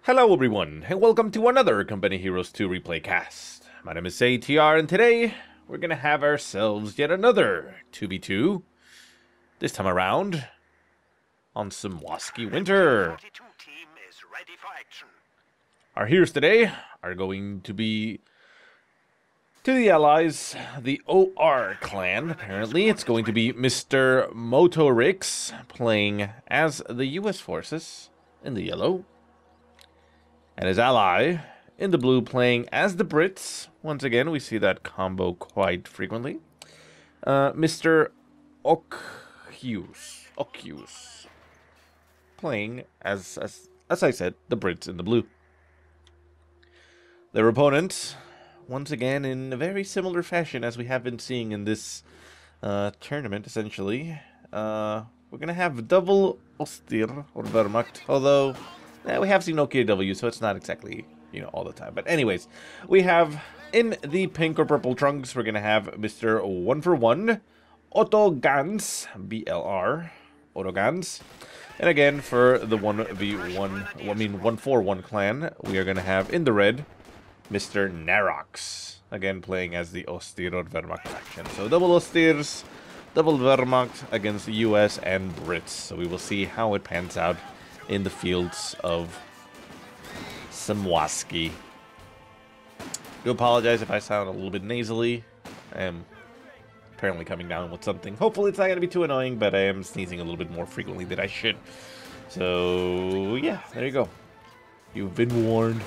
Hello everyone, and welcome to another Company Heroes 2 replay cast. My name is ATR, and today we're gonna have ourselves yet another 2v2. This time around on Semoskiy Winter. Our heroes today are going to be to the Allies, the OR clan. Apparently, it's going to be Mr. Motorix playing as the US forces in the yellow, and his ally in the blue playing as the Brits. Once again, we see that combo quite frequently. Mr. OCKHIUS playing as I said, the Brits in the blue. Their opponent, once again in a very similar fashion as we have been seeing in this tournament, essentially. We're gonna have double Oster or Wehrmacht, although we have seen OKW, so it's not exactly, all the time. But anyways, we have in the pink or purple trunks, we're gonna have Mr. 1-for-1, Otto Gans, BLR, Otto Gans. And again, for the 1-for-1 clan, we are gonna have in the red, Mr. NARØX, again playing as the Oster or Wehrmacht faction. So double Osters, double Wehrmacht against the US and Brits. So we will see how it pans out in the fields of Semoskiy. Do apologize if I sound a little bit nasally. I am apparently coming down with something. Hopefully it's not going to be too annoying, but I am sneezing a little bit more frequently than I should. So yeah, there you go. You've been warned.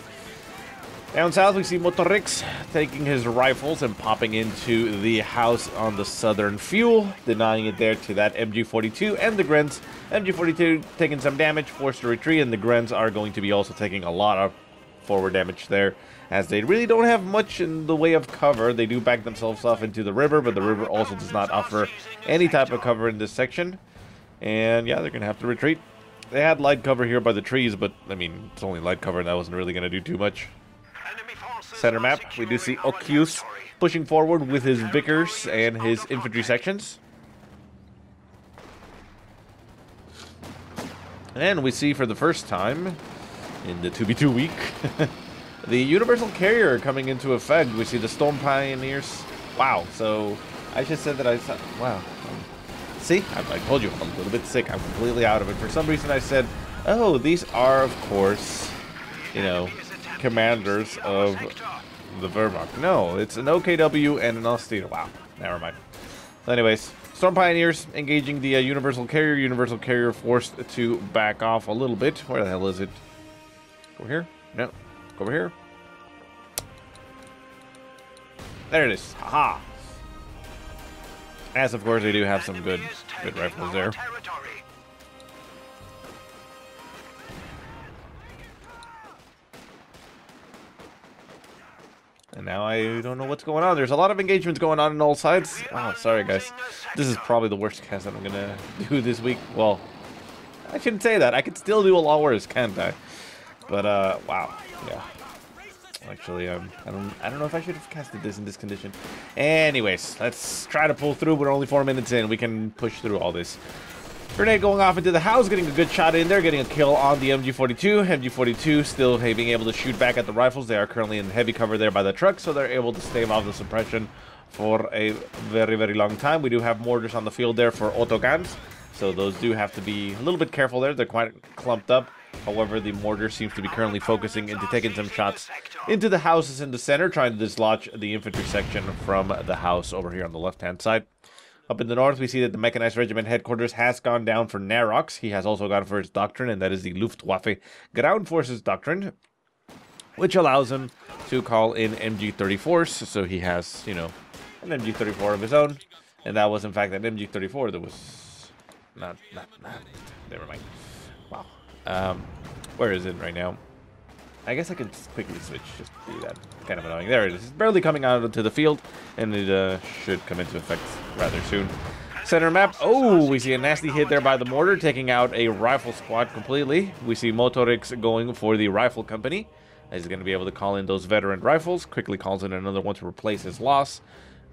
Down south, we see Motorix taking his rifles and popping into the house on the southern fuel, denying it there to that MG42 and the Gans. MG42 taking some damage, forced to retreat, and the Gans are going to be also taking a lot of forward damage there, as they really don't have much in the way of cover. They do back themselves off into the river, but the river also does not offer any type of cover in this section. And yeah, they're going to have to retreat. They had light cover here by the trees, but I mean, it's only light cover and that wasn't really going to do too much. Center map, we do see OCKHIUS pushing forward with his Vickers and his infantry sections. And we see for the first time in the 2v2 week, the Universal Carrier coming into effect. We see the Storm Pioneers. Wow, so I just said that I thought, wow. See, I told you I'm a little bit sick. I'm completely out of it. For some reason I said, oh, these are, of course, commanders of the Wehrmacht. No, it's an OKW and an Oster. Wow, never mind. Anyways, Storm Pioneers engaging the Universal Carrier. Universal Carrier forced to back off a little bit. Where the hell is it? Over here? No. Go over here. There it is. Haha. As of course they do have some good rifles there. And now I don't know what's going on. There's a lot of engagements going on all sides. Oh, sorry guys. This is probably the worst cast that I'm gonna do this week. Well, I shouldn't say that. I could still do a lot worse, can't I? But wow, yeah. Actually, I don't know if I should have casted this in this condition. Anyways, let's try to pull through. We're only 4 minutes in. We can push through all this. Grenade going off into the house, getting a good shot in there, getting a kill on the MG42. MG42 still being able to shoot back at the rifles. They are currently in heavy cover there by the truck, so they're able to stave off the suppression for a very, very long time. We do have mortars on the field there for Otto Gans, so those do have to be a little bit careful there. They're quite clumped up. However, the mortar seems to be currently focusing into taking some shots into the houses in the center, trying to dislodge the infantry section from the house over here on the left-hand side. Up in the north, we see that the Mechanized Regiment headquarters has gone down for NARØX. He has also gone for his Doctrine, and that is the Luftwaffe Ground Forces Doctrine, which allows him to call in MG34s. So he has, an MG34 of his own, and that was in fact an MG34 that was not. Never mind. Wow. Where is it right now? I guess I can quickly switch, just do that. Kind of annoying. There it is. It's barely coming out onto the field, and it should come into effect rather soon. Center map. Oh, we see a nasty hit there by the mortar, taking out a rifle squad completely. We see Motorix going for the rifle company. He's going to be able to call in those veteran rifles. Quickly calls in another one to replace his loss.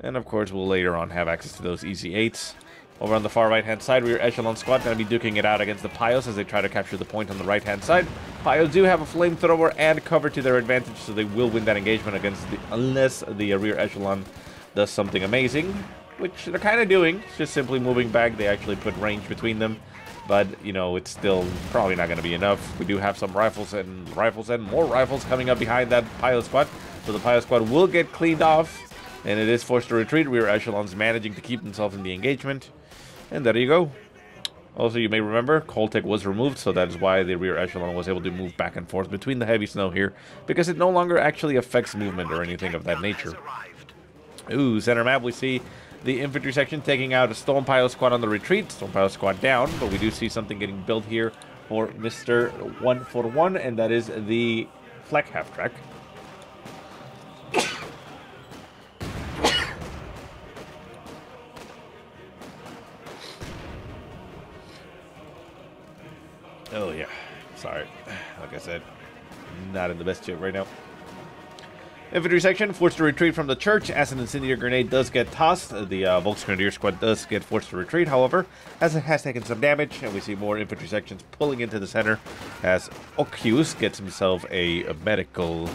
And of course, we'll later on have access to those easy 8s. Over on the far right-hand side, rear echelon squad going to be duking it out against the Pios as they try to capture the point on the right-hand side. Pios do have a flamethrower and cover to their advantage, so they will win that engagement unless the rear echelon does something amazing, which they're kind of doing. It's just simply moving back. They actually put range between them, but, you know, it's still probably not going to be enough. We do have some rifles and more rifles coming up behind that Pio squad, so the Pio squad will get cleaned off, and it is forced to retreat. Rear echelons managing to keep themselves in the engagement. And there you go. Also, you may remember, CoH2 was removed, so that is why the rear echelon was able to move back and forth between the heavy snow here, because it no longer actually affects movement or anything of that nature. Ooh, center map, we see the infantry section taking out a Stone Pile squad on the retreat. Stone Pile squad down, but we do see something getting built here for Mr. 141, and that is the flak half-track. Oh, yeah. Sorry. Like I said, not in the best shape right now. Infantry section forced to retreat from the church as an incendiary grenade does get tossed. The Volksgrenadier squad does get forced to retreat, however, as it has taken some damage, and we see more infantry sections pulling into the center as OCKHIUS gets himself a medical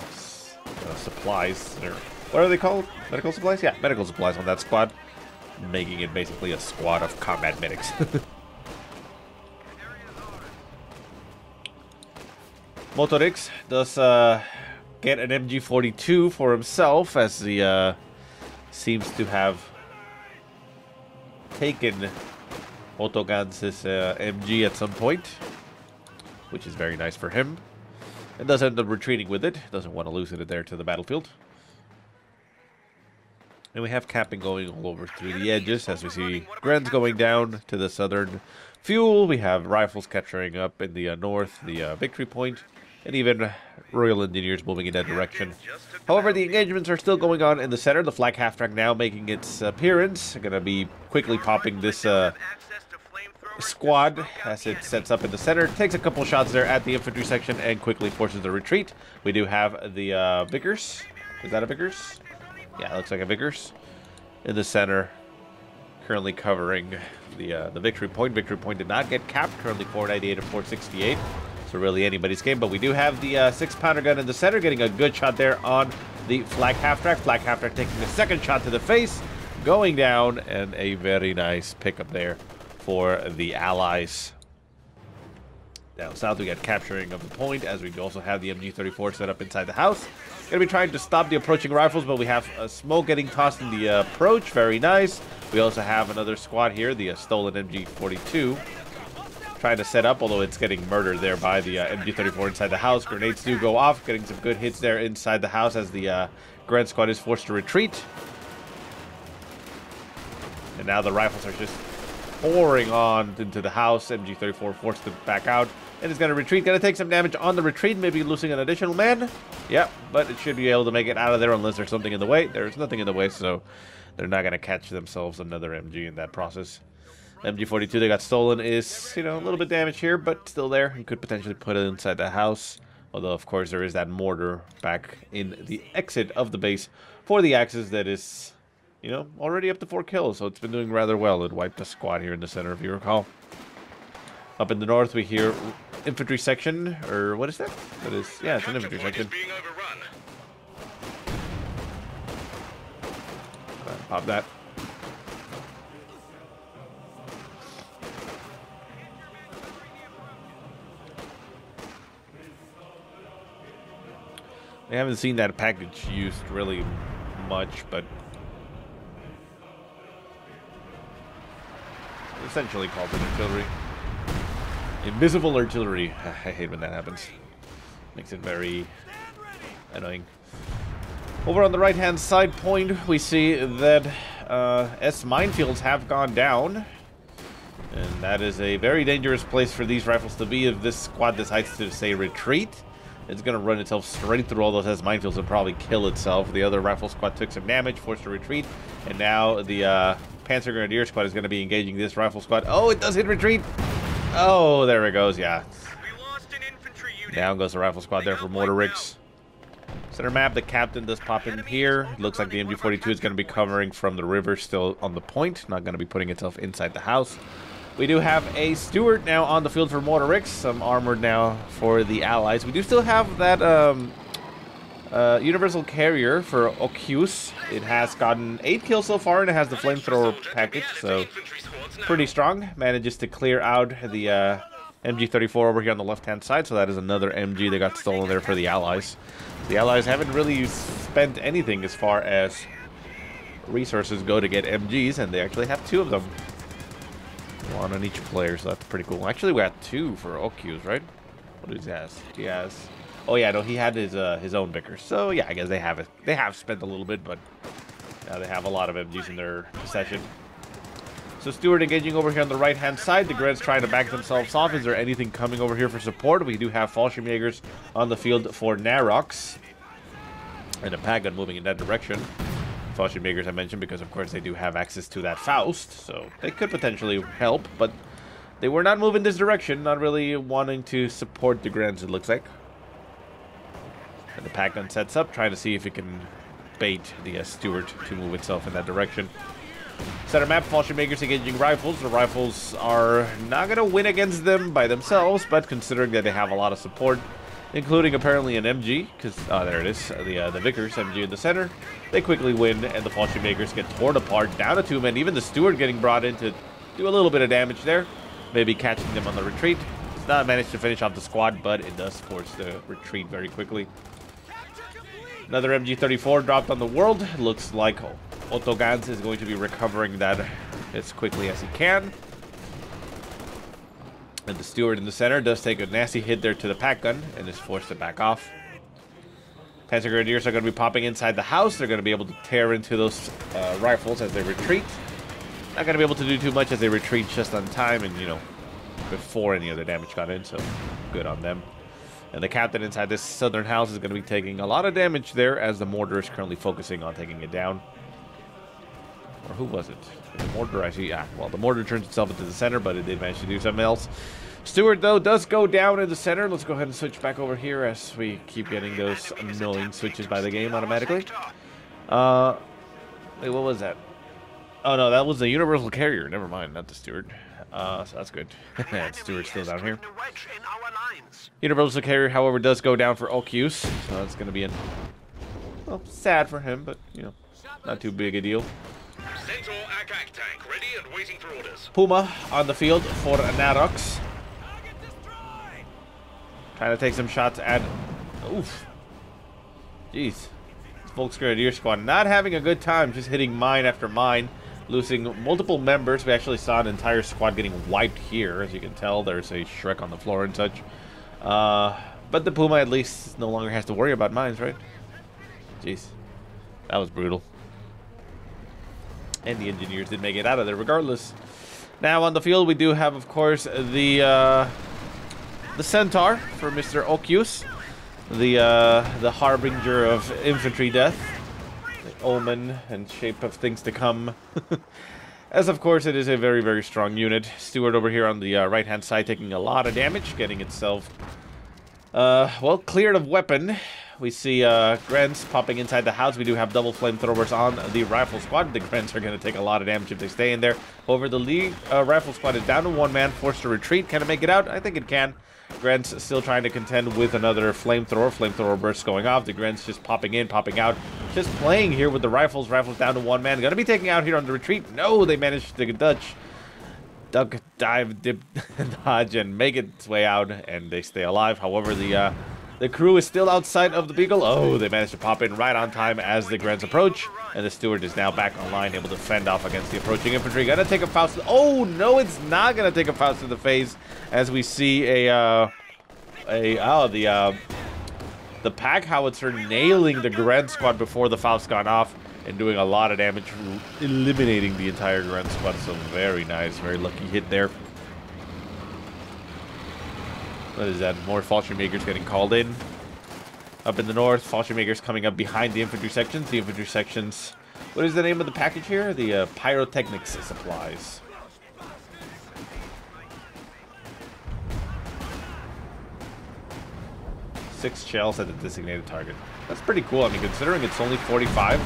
supplies. Or what are they called? Medical supplies? Yeah, medical supplies on that squad, making it basically a squad of combat medics. Motorix does get an MG42 for himself, as he seems to have taken Otto Gans's MG at some point, which is very nice for him. And does end up retreating with it. Doesn't want to lose it there to the battlefield. And we have capping going all over through the edges as we see Gans going down to the southern fuel. We have rifles capturing up in the north, the victory point. And even Royal Engineers moving in that direction. However, the engagements are still going on in the center. The flak half-track now making its appearance. Going to be quickly popping this squad as it sets up in the center. Takes a couple shots there at the infantry section and quickly forces the retreat. We do have the Vickers. Is that a Vickers? Yeah, it looks like a Vickers in the center. Currently covering the victory point. Victory point did not get capped. Currently 498 and 468. So really anybody's game, but we do have the 6-pounder gun in the center, getting a good shot there on the flak half-track. Flak half-track taking a second shot to the face, going down, and a very nice pickup there for the Allies. Down south, we got capturing of the point, as we also have the MG34 set up inside the house. Going to be trying to stop the approaching rifles, but we have smoke getting tossed in the approach. Very nice. We also have another squad here, the stolen MG42. Trying to set up, although it's getting murdered there by the MG34 inside the house. Grenades do go off, getting some good hits there inside the house as the Grand squad is forced to retreat. And now the rifles are just pouring on into the house. MG34 forced to back out and is going to retreat. Going to take some damage on the retreat, maybe losing an additional man. Yep, but it should be able to make it out of there unless there's something in the way. There's nothing in the way, so they're not going to catch themselves another MG in that process. MG42 they got stolen is, you know, a little bit damaged here, but still there. You could potentially put it inside the house. Although, of course, there is that mortar back in the exit of the base for the Axis that is, you know, already up to 4 kills. So it's been doing rather well. It wiped the squad here in the center, if you recall. Up in the north, we hear infantry section, or what is that? That is, yeah, it's an infantry section. Pop that. I haven't seen that package used really much, but essentially called it artillery. Invisible artillery. I hate when that happens. Makes it very annoying. Over on the right-hand side point, we see that S minefields have gone down. And that is a very dangerous place for these rifles to be if this squad decides to, say, retreat. It's going to run itself straight through all those S minefields and probably kill itself. The other rifle squad took some damage, forced to retreat. And now the Panzer Grenadier squad is going to be engaging this rifle squad. Oh, it does hit retreat. Oh, there it goes, yeah. Down goes the rifle squad there for motorix. Center map, the captain does pop in here. It looks like the MG42 is going to be covering from the river, still on the point. Not going to be putting itself inside the house. We do have a Stewart now on the field for motorix. Some armored now for the Allies. We do still have that universal carrier for OCKHIUS. It has gotten 8 kills so far, and it has the flamethrower package, so pretty strong. Manages to clear out the MG34 over here on the left-hand side, so that is another MG that got stolen there for the Allies. The Allies haven't really spent anything as far as resources go to get MGs, and they actually have 2 of them. 1 on each player, so that's pretty cool. Actually, we got 2 for OCKHIUS, right? What does he has? He has... Oh yeah, no, he had his own Vickers. So yeah, I guess they have it. They have spent a little bit, but now they have a lot of MGs in their possession. So Stewart engaging over here on the right-hand side. The Grens trying to back themselves off. Is there anything coming over here for support? We do have Fallschirmjägers on the field for NARØX. And a pack gun moving in that direction. Fallschirmjägers I mentioned because, of course, they do have access to that Faust. So they could potentially help, but they were not moving this direction. Not really wanting to support the Grens, it looks like. And the pack gun sets up, trying to see if it can bait the Stewart to move itself in that direction. Center map, Fallschirmjägers engaging rifles. The rifles are not going to win against them by themselves, but considering that they have a lot of support, including apparently an MG, because, there it is, the Vickers MG in the center, they quickly win, and the Fallschirmjägers get torn apart, down to 2 men. Even the Stewart getting brought in to do a little bit of damage there, maybe catching them on the retreat. It's not managed to finish off the squad, but it does force the retreat very quickly. Another MG34 dropped on the world. Looks like Otto Gans is going to be recovering that as quickly as he can. And the Stewart in the center does take a nasty hit there to the pack gun and is forced to back off. Panzer Grenadiers are going to be popping inside the house. They're going to be able to tear into those rifles as they retreat. Not going to be able to do too much as they retreat just on time and, you know, before any other damage got in, so good on them. And the captain inside this southern house is going to be taking a lot of damage there as the mortar is currently focusing on taking it down. Or who was it? The mortar, I see. Yeah, well, the mortar turns itself into the center, but it did manage to do something else. Stewart, though, does go down in the center. Let's go ahead and switch back over here as we keep getting those annoying switches by the game automatically. Wait, what was that? Oh, no, that was the universal carrier. Never mind, not the Stewart. So that's good. Stewart's still down here. Universal carrier, however, does go down for OCKHIUS, so that's going to be well, sad for him, but, you know, not too big a deal. Puma on the field for NARØX. Trying to take some shots at... Oof. Jeez. Volksgrenadier squad not having a good time, just hitting mine after mine. Losing multiple members. We actually saw an entire squad getting wiped here. As you can tell, there's a Shrek on the floor and such. But the Puma at least no longer has to worry about mines, right? Jeez. That was brutal. And the engineers did make it out of there regardless. Now on the field we do have, of course, the Centaur for Mr. OCKHIUS. The harbinger of infantry death. The omen and shape of things to come. As of course it is a very, very strong unit. Stewart over here on the right hand side taking a lot of damage, getting itself well cleared of weapon. We see Grens popping inside the house. We do have double flamethrowers on the rifle squad. The Grens are going to take a lot of damage if they stay in there. However, the lead rifle squad is down to 1 man, forced to retreat. Can it make it out? I think it can. Grens still trying to contend with another flamethrower. Flamethrower bursts going off. The Grens just popping in, popping out. Just playing here with the rifles. Rifles down to 1 man. Going to be taking out here on the retreat. No, they managed to duck, dive, dip, dodge, and make its way out, and they stay alive. However, the crew is still outside of the Beagle. Oh, they managed to pop in right on time as the Grens approach, and the Stewart is now back online, able to fend off against the approaching infantry. Gonna take a Faust. Oh no, it's not gonna take a Faust to the face, as we see the pack howitzer nailing the Grens squad before the Faust gone off and doing a lot of damage, eliminating the entire Grens squad. So very nice, very lucky hit there. What is that? More Fallschirmjägers getting called in. Up in the north, Fallschirmjägers coming up behind the infantry sections. The infantry sections... What is the name of the package here? The pyrotechnics supplies. 6 shells at the designated target. That's pretty cool. I mean, considering it's only 45,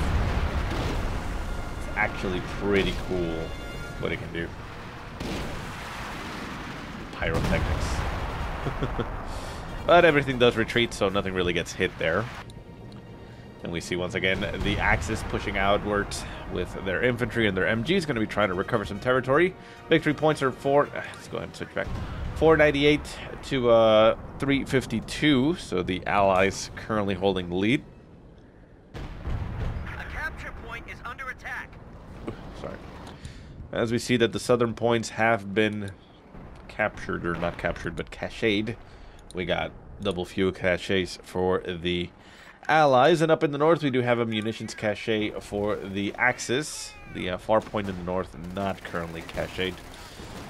it's actually pretty cool what it can do. Pyrotechnics. But everything does retreat, so nothing really gets hit there. And we see once again the Axis pushing outwards with their infantry and their MGs, going to be trying to recover some territory. Victory points are let's go ahead and switch back. 498 to 352, so the Allies currently holding the lead. A capture point is under attack. Sorry. As we see that the southern points have been captured, or not captured, but cached. We got double fuel caches for the Allies, and up in the north we do have a munitions cache for the Axis. The far point in the north not currently cached.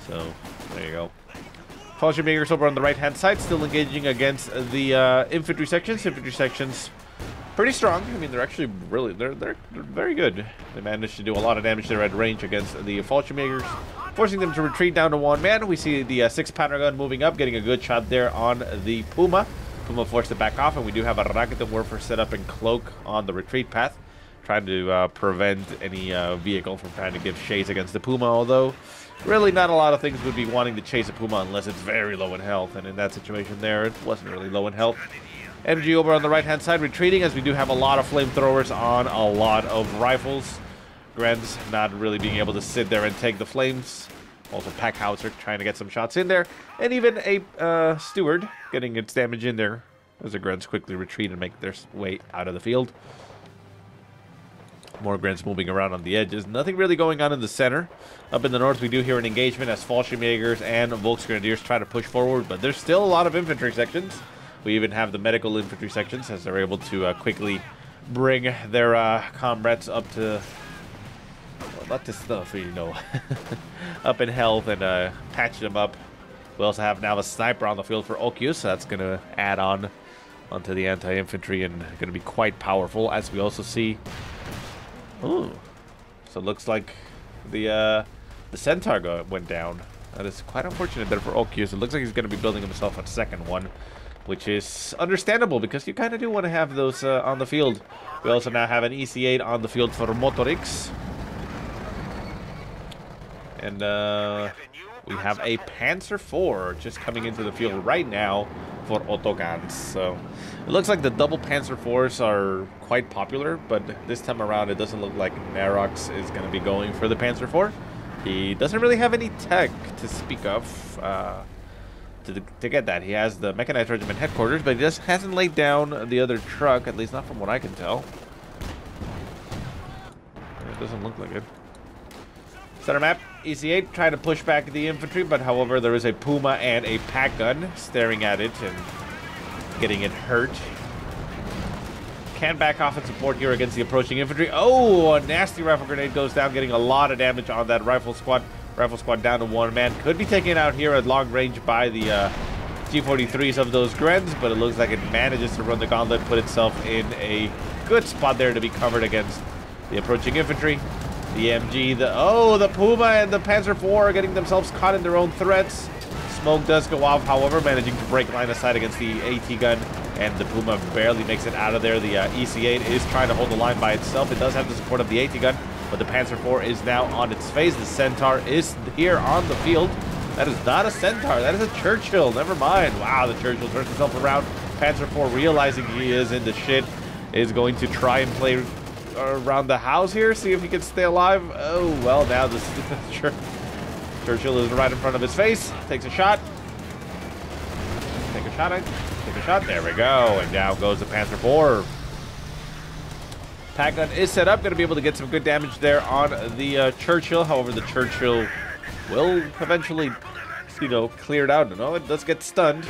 So there you go. Fallschirmjägers over on the right hand side still engaging against the infantry sections. Infantry sections pretty strong. I mean, they're actually really they're very good. They managed to do a lot of damage there at range against the Fallschirmjägers, forcing them to retreat down to 1 man. We see the 6 powder gun moving up, getting a good shot there on the Puma. Puma forced it back off, and we do have a Rocket Warfare set up in cloak on the retreat path, trying to prevent any vehicle from trying to give chase against the Puma, although really not a lot of things would be wanting to chase a Puma unless it's very low in health, and in that situation there, it wasn't really low in health. MG over on the right-hand side retreating, as we do have a lot of flamethrowers on a lot of rifles. Gans not really being able to sit there and take the flames. Also, pack howitzer trying to get some shots in there, and even a Steward getting its damage in there as the Grens quickly retreat and make their way out of the field. More Grens moving around on the edges. Nothing really going on in the center. Up in the north, we do hear an engagement as Fallschirmjägers and Volksgrenadiers try to push forward, but there's still a lot of infantry sections. We even have the medical infantry sections as they're able to quickly bring their comrades up to, well, not to stuff, you know, up in health and patch them up. We also have now a sniper on the field for OCKHIUS, so that's going to add on onto the anti-infantry and going to be quite powerful, as we also see. Ooh, so it looks like the Centaur went down. That is quite unfortunate there for OCKHIUS. It looks like he's going to be building himself a second one, which is understandable because you kind of do want to have those on the field. We also now have an EC8 on the field for motorix. And we have a Panzer IV just coming into the field right now for Otto Gans. So it looks like the double Panzer IVs are quite popular, but this time around it doesn't look like NARØX is going to be going for the Panzer IV. He doesn't really have any tech to speak of to get that. He has the Mechanized Regiment headquarters, but he just hasn't laid down the other truck, at least not from what I can tell. It doesn't look like it. Center map, EC8 trying to push back the infantry, but however there is a Puma and a pack gun staring at it and getting it hurt. Can back off and support here against the approaching infantry. Oh, a nasty rifle grenade goes down, getting a lot of damage on that rifle squad. Rifle squad down to 1 man. Could be taken out here at long range by the G43s of those Grens, but it looks like it manages to run the gauntlet, put itself in a good spot there to be covered against the approaching infantry. The MG, the Puma and the Panzer IV are getting themselves caught in their own threats. Smoke does go off, however, managing to break line of sight against the AT gun, and the Puma barely makes it out of there. The EC8 is trying to hold the line by itself. It does have the support of the AT gun, but the Panzer IV is now on its face. The Centaur is here on the field. That is not a Centaur. That is a Churchill. Never mind. Wow, the Churchill turns himself around. Panzer IV, realizing he is in the shit, is going to try and play around the house here, see if he can stay alive. Oh, well, now this Churchill is right in front of his face. Takes a shot. Take a shot. Take a shot. There we go. And down goes the Panzer IV. Pack gun is set up. Going to be able to get some good damage there on the Churchill. However, the Churchill will eventually, you know, clear it out. No, it does get stunned.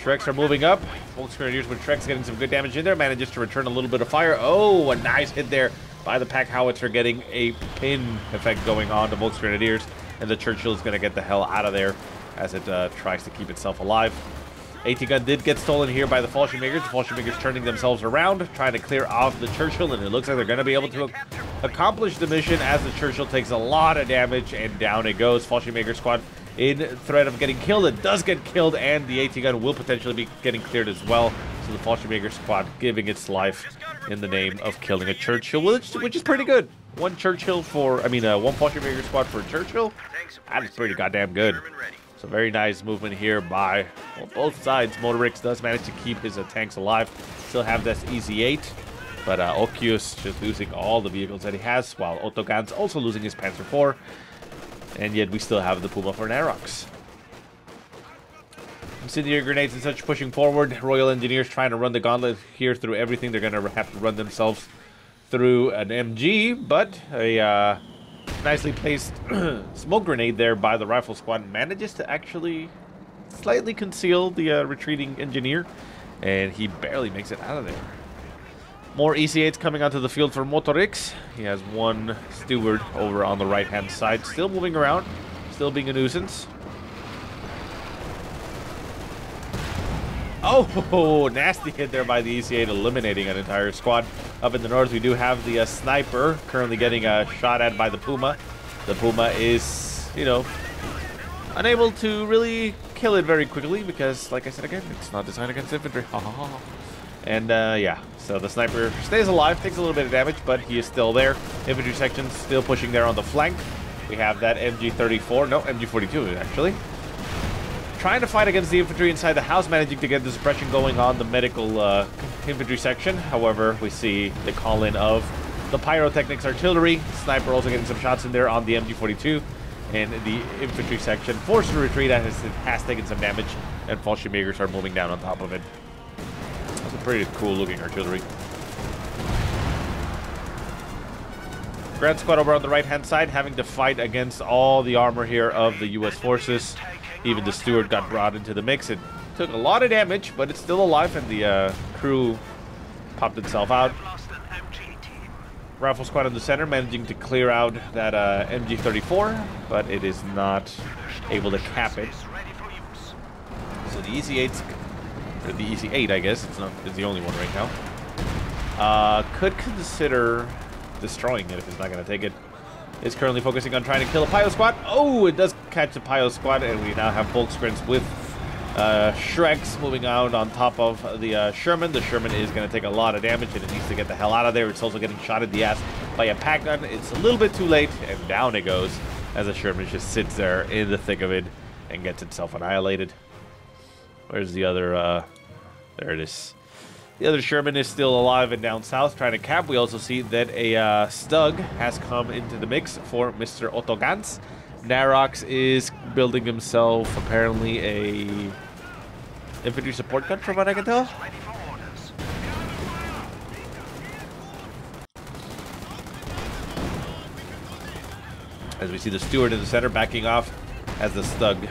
Shreks are moving up. Volksgrenadiers with Shreks getting some good damage in there. Manages to return a little bit of fire. Oh, a nice hit there by the pack howitzer, getting a pin effect going on to Volksgrenadiers. And the Churchill is going to get the hell out of there as it tries to keep itself alive. AT gun did get stolen here by the Fallschirmjägers. The Fallschirmjägers turning themselves around, trying to clear off the Churchill, and it looks like they're going to be able to accomplish the mission as the Churchill takes a lot of damage, and down it goes. Fallschirmjäger squad in threat of getting killed. It does get killed, and the AT gun will potentially be getting cleared as well. So the Fallschirmjäger squad giving its life in the name of killing a Churchill, which is pretty good. One Churchill for, one Fallschirmjäger squad for a Churchill. That is pretty goddamn good. So very nice movement here by both sides. Motorix does manage to keep his tanks alive. Still have this EZ-8. But OCKHIUS just losing all the vehicles that he has, while Otto Gans also losing his Panzer IV. And yet we still have the Puma for NARØX. Incendiary grenades and such pushing forward. Royal Engineers trying to run the gauntlet here through everything. They're going to have to run themselves through an MG, but a nicely placed smoke grenade there by the rifle squad manages to actually slightly conceal the retreating engineer, and he barely makes it out of there. More EC-8s coming onto the field for motorix. He has one steward over on the right-hand side, still moving around, still being a nuisance. Oh, nasty hit there by the EC-8, eliminating an entire squad. Up in the north, we do have the sniper currently getting shot at by the Puma. The Puma is, unable to really kill it very quickly because, like I said again, it's not designed against infantry. And yeah, so the sniper stays alive, takes a little bit of damage, but he is still there. Infantry section still pushing there on the flank. We have that MG-34, no, MG-42 actually. Trying to fight against the infantry inside the house, managing to get the suppression going on the medical infantry section. However, we see the call-in of the pyrotechnics artillery. Sniper also getting some shots in there on the MG-42. And the infantry section forced to retreat as it has taken some damage, and Fallschirmjägers are moving down on top of it. That's a pretty cool looking artillery. Grand Squad over on the right hand side having to fight against all the armor here of the US forces. Even the steward got brought into the mix. It took a lot of damage, but it's still alive, and the crew popped itself out. Rifle squad in the center managing to clear out that MG-34, but it is not able to cap it. So the EC-8's, or the EC-8, I guess, it's the only one right now. Could consider destroying it if it's not going to take it. Is currently focusing on trying to kill a Pio squad. Oh, it does catch the Pio squad, and we now have Volksgrunts with Shreks moving out on top of the Sherman. The Sherman is going to take a lot of damage, and it needs to get the hell out of there. It's also getting shot in the ass by a pack gun. It's a little bit too late, and down it goes as the Sherman just sits there in the thick of it and gets itself annihilated. Where's the other? There it is. The other Sherman is still alive and down south trying to cap. We also see that a Stug has come into the mix for Mr. Otto Gans. NARØX is building himself apparently a infantry support gun from what I can tell. As we see the steward in the center backing off as the Stug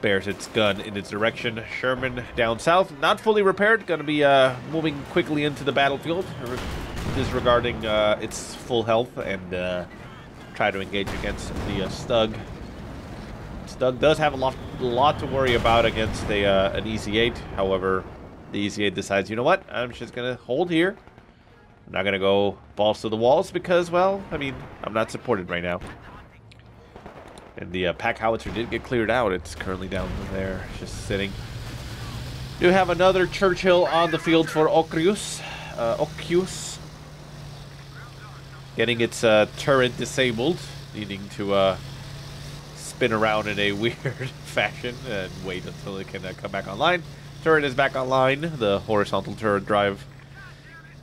bears its gun in its direction. Sherman down south, not fully repaired, going to be moving quickly into the battlefield, disregarding its full health, and try to engage against the Stug. Stug does have a lot to worry about against an EC-8. However, the EC-8 decides, you know what, I'm just going to hold here. I'm not going to go balls to the walls because, well, I mean, I'm not supported right now. And the pack howitzer did get cleared out. It's currently down there, just sitting. Do have another Churchill on the field for OCKHIUS. Getting its turret disabled, needing to spin around in a weird fashion and wait until it can come back online. Turret is back online. The horizontal turret drive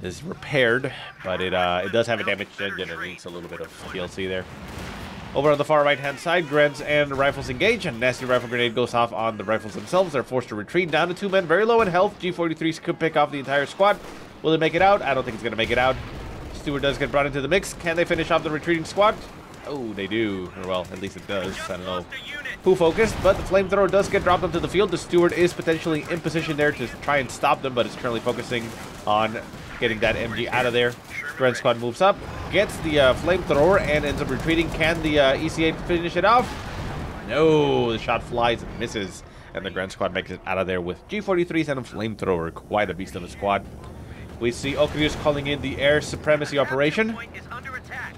is repaired, but it does have a damaged engine and needs a little bit of TLC there. Over on the far right-hand side, Grants and rifles engage, and a nasty rifle grenade goes off on the rifles themselves. They're forced to retreat down to 2 men, very low in health. G43s could pick off the entire squad. Will it make it out? I don't think it's going to make it out. Steward does get brought into the mix. Can they finish off the retreating squad? Oh, they do. Or, well, at least it does. I don't know who focused, but the flamethrower does get dropped onto the field. The steward is potentially in position there to try and stop them, but is currently focusing on getting that MG out of there. Grand Squad moves up, gets the flamethrower, and ends up retreating. Can the EC-8 finish it off? No, the shot flies and misses, and the Grand Squad makes it out of there with G43s and a flamethrower. Quite a beast of a squad. We see OCKHIUS calling in the air supremacy operation. Point is under attack.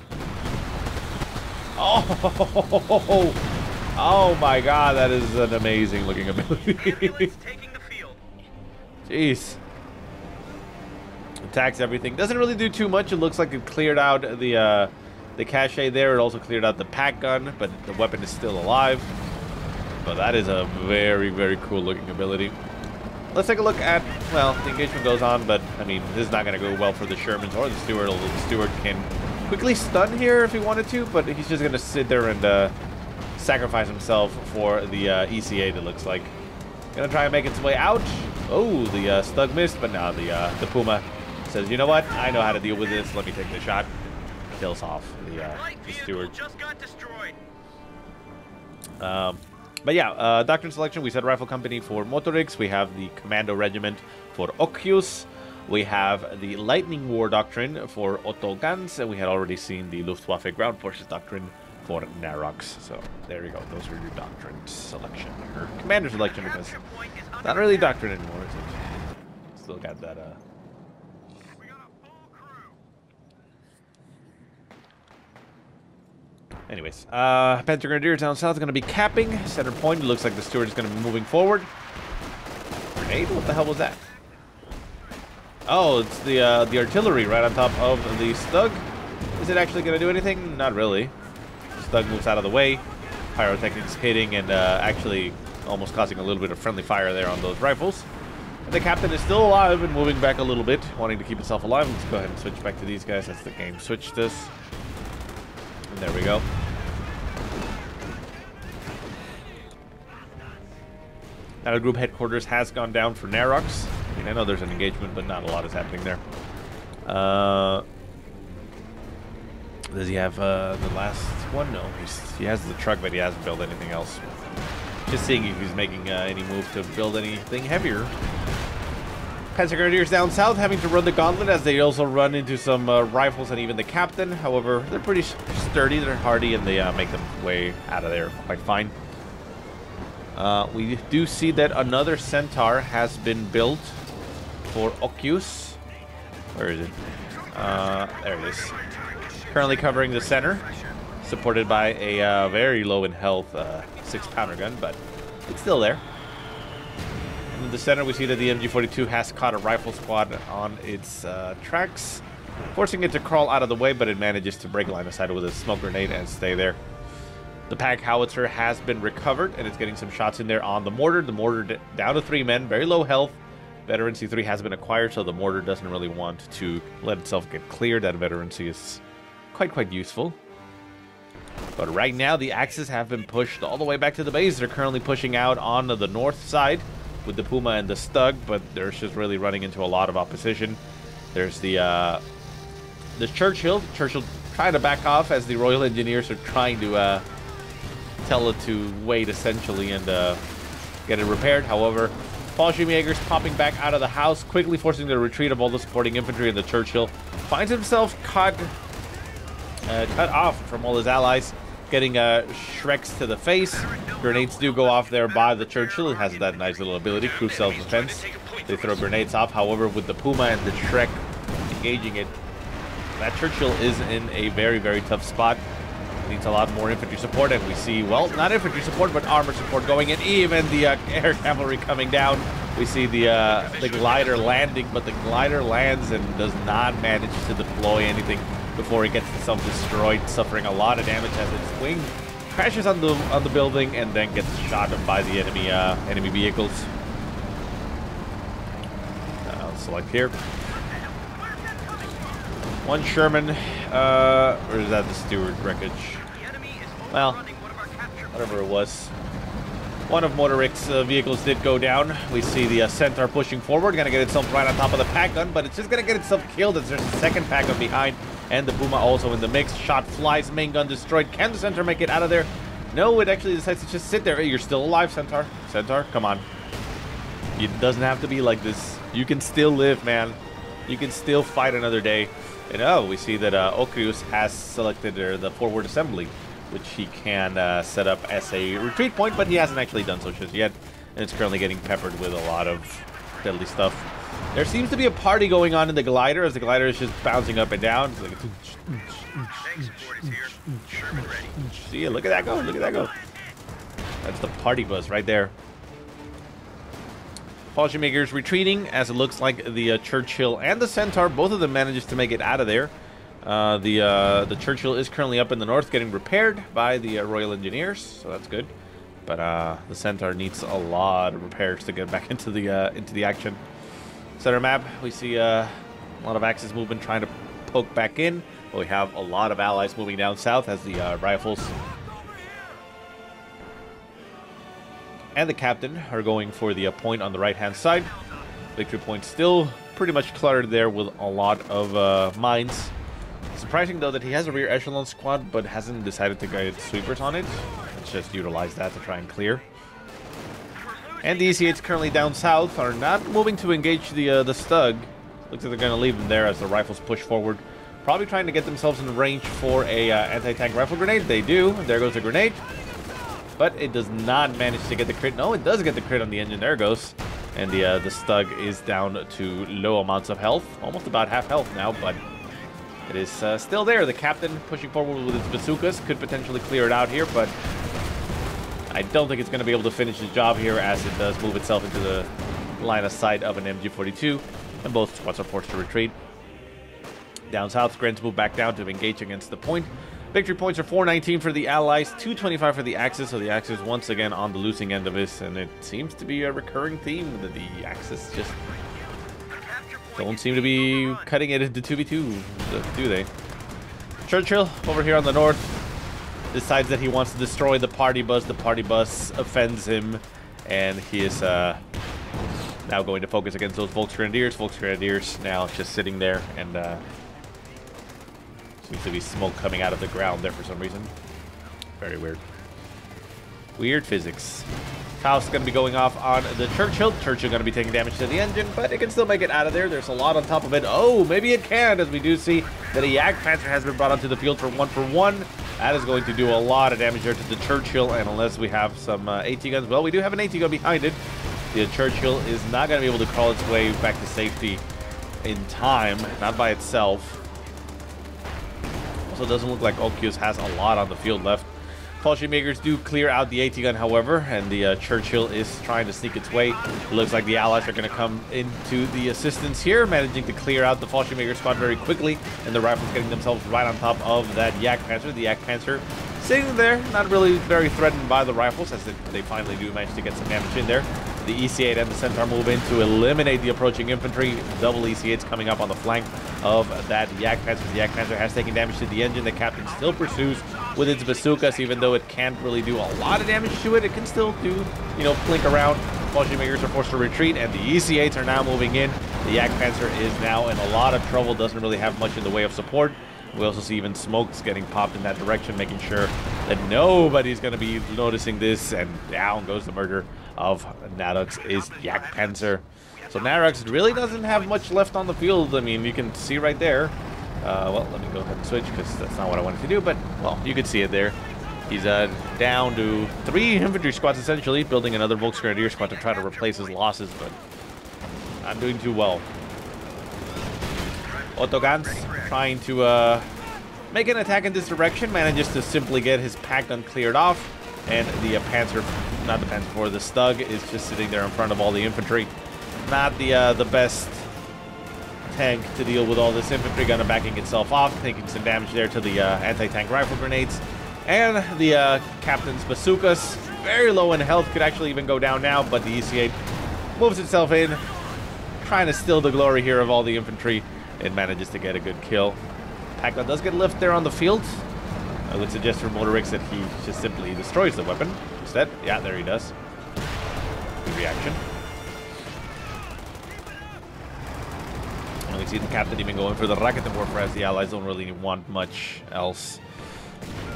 Oh, oh my God, that is an amazing looking ability. Ambulance taking the field. Jeez. Attacks everything. Doesn't really do too much. It looks like it cleared out the cache there. It also cleared out the pack gun, but the weapon is still alive. But that is a very, very cool looking ability. Let's take a look at, well, the engagement goes on, but I mean, this is not going to go well for the Shermans or the Steward. The Steward can quickly stun here if he wanted to, but he's just going to sit there and sacrifice himself for the ECA, it looks like. Going to try and make its way out. Oh, the Stug missed, but now the Puma says, you know what? I know how to deal with this. Let me take the shot. Kills off the Steward. Just got destroyed. But yeah, Doctrine selection, we said Rifle Company for motorix. We have the Commando Regiment for OCKHIUS. We have the Lightning War Doctrine for Otto Gans. And we had already seen the Luftwaffe Ground Forces Doctrine for NARØX. So there you go. Those are your Doctrine selection. Or Commander selection, because it's not really Doctrine anymore, is it? Still got that, Anyways, Panther Grenadiers down south are going to be capping. Center point, it looks like the Steward is going to be moving forward. Grenade? What the hell was that? Oh, it's the artillery right on top of the Stug. Is it actually going to do anything? Not really. Stug moves out of the way. Pyrotechnics hitting and actually almost causing a little bit of friendly fire there on those rifles. And the captain is still alive and moving back a little bit, wanting to keep himself alive. Let's go ahead and switch back to these guys. That's the game. Switch this. And there we go. Now the group headquarters has gone down for NARØX. I mean, I know there's an engagement, but not a lot is happening there. Does he have the last one? No, he has the truck, but he hasn't built anything else. Just seeing if he's making any move to build anything heavier. Panzer Grenadiers down south having to run the gauntlet as they also run into some rifles and even the captain. However, they're pretty sturdy, they're hardy, and they make them way out of there quite fine. We do see that another Centaur has been built for OCKHIUS. Where is it? There it is. Currently covering the center, supported by a very low in health 6-pounder gun, but it's still there. In the center, we see that the MG42 has caught a rifle squad on its tracks, forcing it to crawl out of the way, but it manages to break line of sight with a smoke grenade and stay there. The pack howitzer has been recovered, and it's getting some shots in there on the mortar. The mortar down to 3 men, very low health. Veteran C3 has been acquired, so the mortar doesn't really want to let itself get cleared. That veterancy is quite useful. But right now, the Axis have been pushed all the way back to the base. They're currently pushing out on the north side with the Puma and the Stug, but they're just really running into a lot of opposition. There's the Churchill. Churchill trying to back off as the Royal Engineers are trying to tell it to wait, essentially, and get it repaired. However, Fallschirmjägers popping back out of the house, quickly forcing the retreat of all the supporting infantry, and the Churchill finds himself cut off from all his allies, getting Shreks to the face. Grenades do go off there by the Churchill. It has that nice little ability, crew self-defense. They throw grenades off. However, with the Puma and the Shrek engaging it, that Churchill is in a very tough spot. Needs a lot more infantry support, and we see, well, not infantry support, but armor support going in. Even the air cavalry coming down. We see the glider landing, but the glider lands and does not manage to deploy anything before it gets itself destroyed, suffering a lot of damage as its wing crashes on the building and then gets shot by the enemy vehicles. I'll select here. One Sherman, or is that the Steward wreckage? Well, whatever it was. One of motorix vehicles did go down. We see the Centaur pushing forward, gonna get itself right on top of the pack gun, but it's just gonna get itself killed as there's a second pack gun behind, and the Puma also in the mix. Shot flies, main gun destroyed. Can the Centaur make it out of there? No, it actually decides to just sit there. Hey, you're still alive, Centaur. Centaur, come on. It doesn't have to be like this. You can still live, man. You can still fight another day. And oh, we see that OCKHIUS has selected the forward assembly, which he can set up as a retreat point, but he hasn't actually done so just yet. And it's currently getting peppered with a lot of deadly stuff. There seems to be a party going on in the glider as the glider is just bouncing up and down. It's like see, look at that go, look at that go. That's the party bus right there. Fallschirmjägers retreating as it looks like the Churchill and the Centaur, both of them manages to make it out of there. The Churchill is currently up in the north getting repaired by the Royal Engineers, so that's good. But the Centaur needs a lot of repairs to get back into the action. Center map, we see a lot of Axis movement trying to poke back in. But we have a lot of allies moving down south as the rifles and the captain are going for the point on the right-hand side. Victory point still pretty much cluttered there with a lot of mines. Surprising, though, that he has a rear echelon squad, but hasn't decided to get sweepers on it. Let's just utilize that to try and clear. And the EC8s currently down south are not moving to engage the Stug. Looks like they're going to leave them there as the rifles push forward. Probably trying to get themselves in range for a anti-tank rifle grenade. They do. There goes the grenade. But it does not manage to get the crit. No, it does get the crit on the engine. There it goes. And the Stug is down to low amounts of health. Almost about half health now, but it is still there. The captain pushing forward with his bazookas could potentially clear it out here, but I don't think it's going to be able to finish the job here as it does move itself into the line of sight of an MG42, and both squads are forced to retreat. Down south, Grants move back down to engage against the point. Victory points are 419 for the Allies, 225 for the Axis, so the Axis once again on the losing end of this, and it seems to be a recurring theme that the Axis just don't seem to be cutting it into 2v2, do they? Churchill over here on the north decides that he wants to destroy the party bus. The party bus offends him, and he is now going to focus against those Volksgrenadiers. Volksgrenadiers now just sitting there, and seems to be smoke coming out of the ground there for some reason. Very weird. Weird physics. Faust going to be going off on the Churchill. Churchill going to be taking damage to the engine, but it can still make it out of there. There's a lot on top of it. Oh, maybe it can, as we do see that a Jagdpanzer has been brought onto the field for 1-for-1. That is going to do a lot of damage there to the Churchill, and unless we have some AT guns, well, we do have an AT gun behind it. The Churchill is not going to be able to crawl its way back to safety in time, not by itself. Also, it doesn't look like OCKHIUS has a lot on the field left. Fallschirmjägers do clear out the AT gun, however, and the Churchill is trying to sneak its way. It looks like the Allies are going to come into the assistance here, managing to clear out the Fallschirmjäger squad very quickly, and the rifles getting themselves right on top of that Jagdpanzer. The Jagdpanzer sitting there, not really very threatened by the rifles, as they finally do manage to get some damage in there. The EC8 and the Centaur move in to eliminate the approaching infantry. Double EC8s coming up on the flank of that Jagdpanzer. The Jagdpanzer has taken damage to the engine. The captain still pursues with its bazookas, even though it can't really do a lot of damage to it. It can still do, you know, blink around. Fallschirmjägers are forced to retreat, and the EC8s are now moving in. The Jagdpanzer is now in a lot of trouble, doesn't really have much in the way of support. We also see even smokes getting popped in that direction, making sure that nobody's going to be noticing this, and down goes the murder of NARØX is Jagdpanzer. So NARØX really doesn't have much left on the field. I mean, you can see right there. Well, let me go ahead and switch because that's not what I wanted to do, but, well, you can see it there. He's down to 3 infantry squads, essentially, building another Volksgrenadier squad to try to replace his losses, but not doing too well. Otto Gans trying to make an attack in this direction, manages to simply get his pack gun cleared off, and the Panzer, not the Panzer IV, the Stug is just sitting there in front of all the infantry. Not the best tank to deal with all this infantry, gonna backing itself off, taking some damage there to the anti-tank rifle grenades, and the captain's bazookas, very low in health, could actually even go down now, but the EC8 moves itself in, trying to steal the glory here of all the infantry. It manages to get a good kill. Packgun does get lift there on the field. I would suggest for motorix that he just simply destroys the weapon instead. Yeah, there he does. Good reaction. And we see the captain even going for the rocket warfare as the Allies don't really want much else.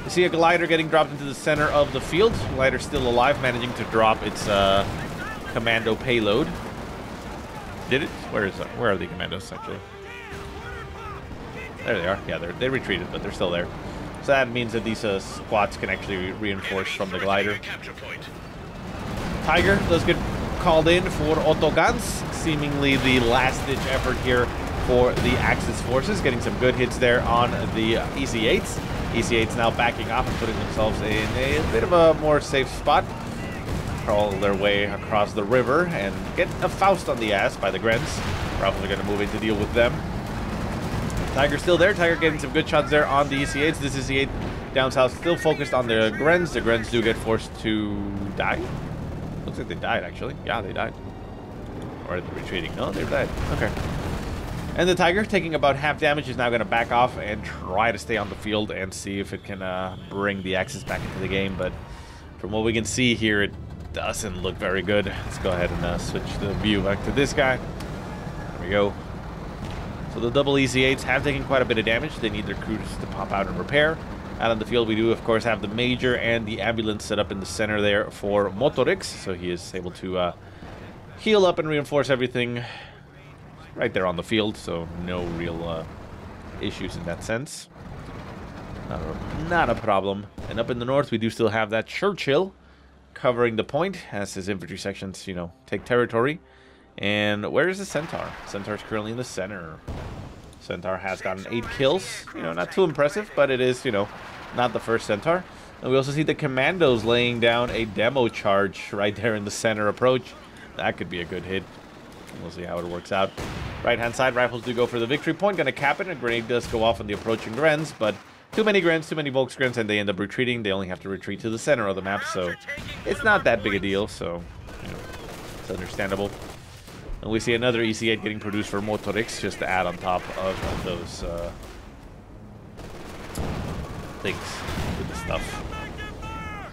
You see a glider getting dropped into the center of the field. Glider still alive, managing to drop its commando payload. Did it? Where is it? Where are the commandos actually? There they are. Yeah, they retreated, but they're still there. So that means that these squads can actually reinforce from the glider. Tiger does get called in for Otto Gans, seemingly the last-ditch effort here for the Axis forces, getting some good hits there on the EC8s. EC8s now backing off and putting themselves in a bit of a more safe spot. Crawl their way across the river and get a Faust on the ass by the Grens. Rifles are going to move in to deal with them. Tiger's still there. Tiger getting some good shots there on the EC8s. This EC8 down south still focused on the Grens. The Grens do get forced to die. Looks like they died, actually. Yeah, they died. Or are they retreating? No, they've died. Okay. And the Tiger, taking about half damage, is now going to back off and try to stay on the field and see if it can bring the Axis back into the game. But from what we can see here, it doesn't look very good. Let's go ahead and switch the view back to this guy. There we go. So the double EC8s have taken quite a bit of damage. They need their crews to pop out and repair. Out on the field, we do, of course, have the Major and the ambulance set up in the center there for motorix. So he is able to heal up and reinforce everything right there on the field. So no real issues in that sense. Not a problem. And up in the north, we do still have that Churchill covering the point as his infantry sections, you know, take territory. And where is the Centaur? Centaur's currently in the center. Centaur has gotten 8 kills. You know, not too impressive, but it is, you know, not the first Centaur. And we also see the Commandos laying down a demo charge right there in the center approach. That could be a good hit. We'll see how it works out. Right-hand side, Rifles do go for the victory point. Going to cap it. A grenade does go off on the approaching Grens, but too many Grens, too many Volksgrens, and they end up retreating. They only have to retreat to the center of the map, so it's not that big a deal, so, you know, it's understandable. And we see another EC8 getting produced for motorix, just to add on top of those things with the stuff.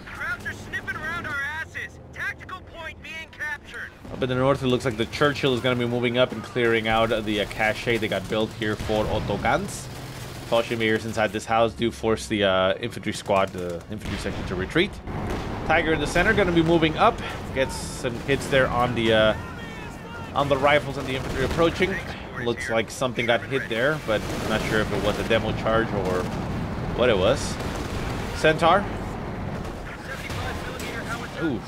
Crowds are sniffing around our asses. Tactical point being captured. Up in the north, it looks like the Churchill is going to be moving up and clearing out the cache they got built here for Otto Gans. Fallschirmjägers inside this house do force the infantry squad, the infantry section, to retreat. Tiger in the center going to be moving up. Gets some hits there on the rifles and the infantry approaching. Looks like something got hit there, but I'm not sure if it was a demo charge or what it was. Centaur. Ooh.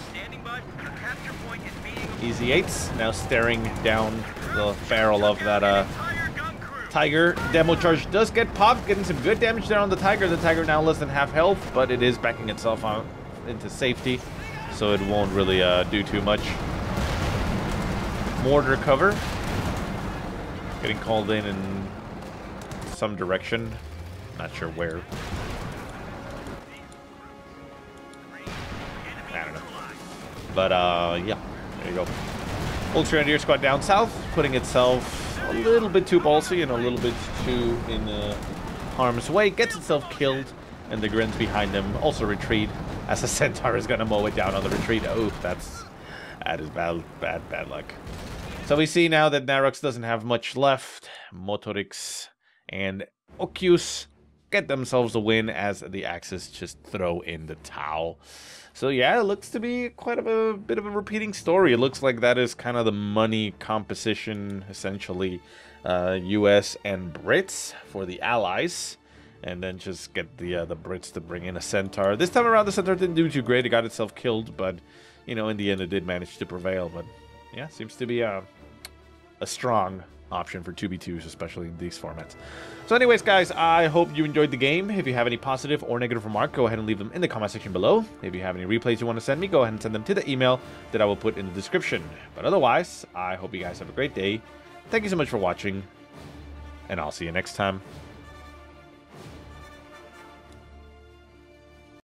EC8s now staring down the barrel of that Tiger. Demo charge does get popped, getting some good damage there on the Tiger. The Tiger now less than half health, but it is backing itself out into safety, so it won't really do too much. Mortar cover getting called in some direction, not sure where. I don't know, but yeah, there you go. Volksgrenadier squad down south, putting itself a little bit too ballsy and a little bit too in harm's way, gets itself killed, and the Grens behind them also retreat as a Centaur is gonna mow it down on the retreat. Oh, that is bad luck. So we see now that NARØX doesn't have much left. Motorix and OCKHIUS get themselves a win as the Axis just throw in the towel. So yeah, it looks to be quite a bit of a repeating story. It looks like that is kind of the money composition, essentially. US and Brits for the Allies. And then just get the Brits to bring in a Centaur. This time around, the Centaur didn't do too great. It got itself killed, but, you know, in the end, it did manage to prevail. But yeah, seems to be a strong option for 2v2s, especially in these formats. So anyways, guys, I hope you enjoyed the game. If you have any positive or negative remark, go ahead and leave them in the comment section below. If you have any replays you want to send me, go ahead and send them to the email that I will put in the description. But otherwise, I hope you guys have a great day. Thank you so much for watching, and I'll see you next time.